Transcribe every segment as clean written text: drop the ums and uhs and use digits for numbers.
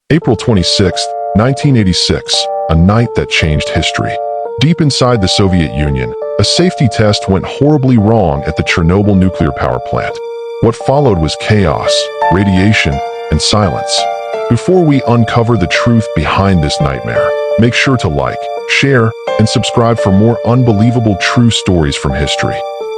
April 26, 1986, a night that changed history. Deep inside the Soviet Union, a safety test went horribly wrong at the Chernobyl Nuclear Power Plant. What followed was chaos, radiation, and silence. Before we uncover the truth behind this nightmare, make sure to like, share, and subscribe for more unbelievable true stories from history.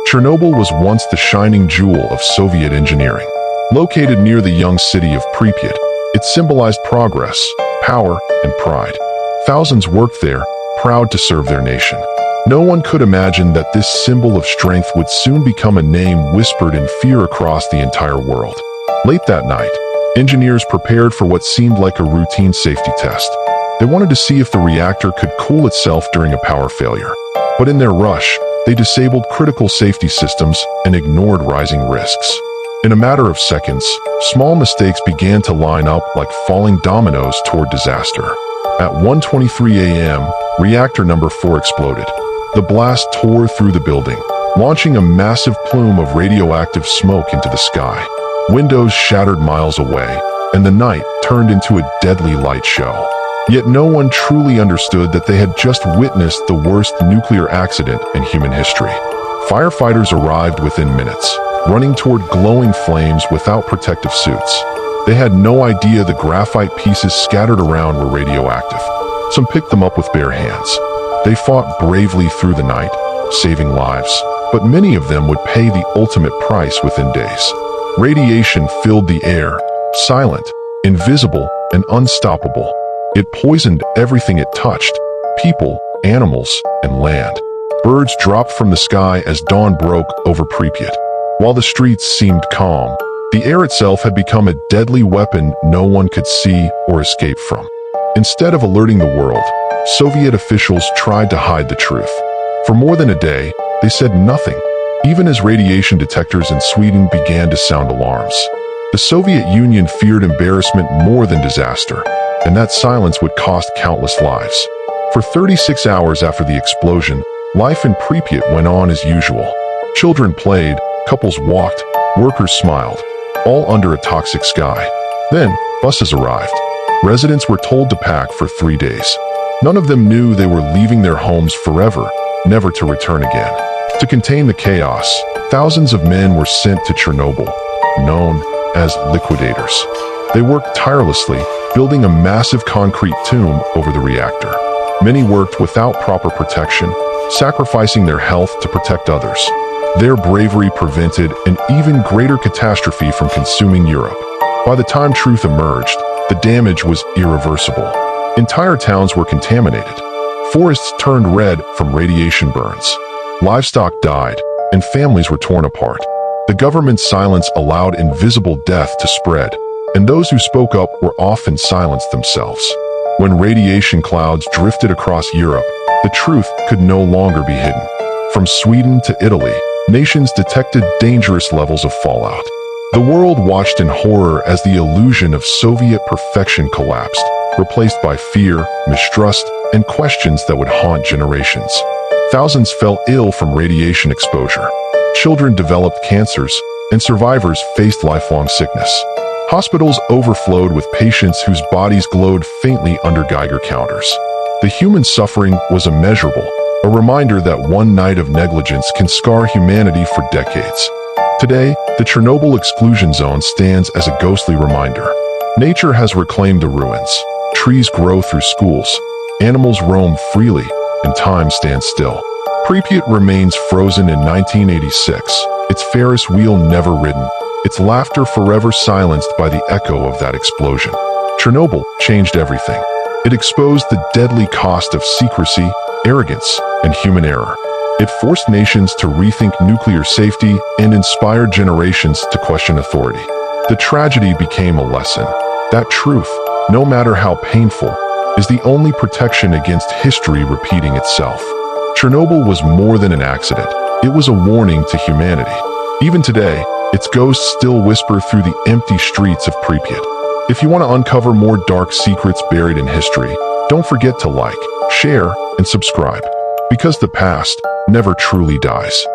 Chernobyl was once the shining jewel of Soviet engineering. Located near the young city of Pripyat, it symbolized progress, power, and pride. Thousands worked there, proud to serve their nation. No one could imagine that this symbol of strength would soon become a name whispered in fear across the entire world. Late that night, engineers prepared for what seemed like a routine safety test. They wanted to see if the reactor could cool itself during a power failure. But in their rush, they disabled critical safety systems and ignored rising risks. In a matter of seconds, small mistakes began to line up like falling dominoes toward disaster. At 1:23 a.m., reactor number 4 exploded. The blast tore through the building, launching a massive plume of radioactive smoke into the sky. Windows shattered miles away, and the night turned into a deadly light show. Yet no one truly understood that they had just witnessed the worst nuclear accident in human history. Firefighters arrived within minutes, running toward glowing flames without protective suits. They had no idea the graphite pieces scattered around were radioactive. Some picked them up with bare hands. They fought bravely through the night, saving lives, but many of them would pay the ultimate price within days. Radiation filled the air, silent, invisible, and unstoppable. It poisoned everything it touched: people, animals, and land. Birds dropped from the sky as dawn broke over Pripyat. While the streets seemed calm, the air itself had become a deadly weapon no one could see or escape from. Instead of alerting the world, Soviet officials tried to hide the truth. For more than a day, they said nothing, even as radiation detectors in Sweden began to sound alarms. The Soviet Union feared embarrassment more than disaster, and that silence would cost countless lives. For 36 hours after the explosion, life in Pripyat went on as usual. Children played, couples walked, workers smiled, all under a toxic sky. Then, buses arrived. Residents were told to pack for 3 days. None of them knew they were leaving their homes forever, never to return again. To contain the chaos, thousands of men were sent to Chernobyl, known as liquidators. They worked tirelessly, building a massive concrete tomb over the reactor. Many worked without proper protection, sacrificing their health to protect others. Their bravery prevented an even greater catastrophe from consuming Europe. By the time truth emerged, the damage was irreversible. Entire towns were contaminated. Forests turned red from radiation burns. Livestock died, and families were torn apart. The government's silence allowed invisible death to spread, and those who spoke up were often silenced themselves. When radiation clouds drifted across Europe, the truth could no longer be hidden. From Sweden to Italy, nations detected dangerous levels of fallout. The world watched in horror as the illusion of Soviet perfection collapsed, replaced by fear, mistrust, and questions that would haunt generations. Thousands fell ill from radiation exposure. Children developed cancers, and survivors faced lifelong sickness. Hospitals overflowed with patients whose bodies glowed faintly under Geiger counters. The human suffering was immeasurable, a reminder that one night of negligence can scar humanity for decades. Today, the Chernobyl exclusion zone stands as a ghostly reminder. Nature has reclaimed the ruins. Trees grow through schools. Animals roam freely, and time stands still. Pripyat remains frozen in 1986, its Ferris wheel never ridden, its laughter forever silenced by the echo of that explosion. Chernobyl changed everything. It exposed the deadly cost of secrecy, arrogance, and human error. It forced nations to rethink nuclear safety and inspired generations to question authority. The tragedy became a lesson. That truth, no matter how painful, is the only protection against history repeating itself. Chernobyl was more than an accident. It was a warning to humanity. Even today, its ghosts still whisper through the empty streets of Pripyat. If you want to uncover more dark secrets buried in history, don't forget to like, share, and subscribe, because the past never truly dies.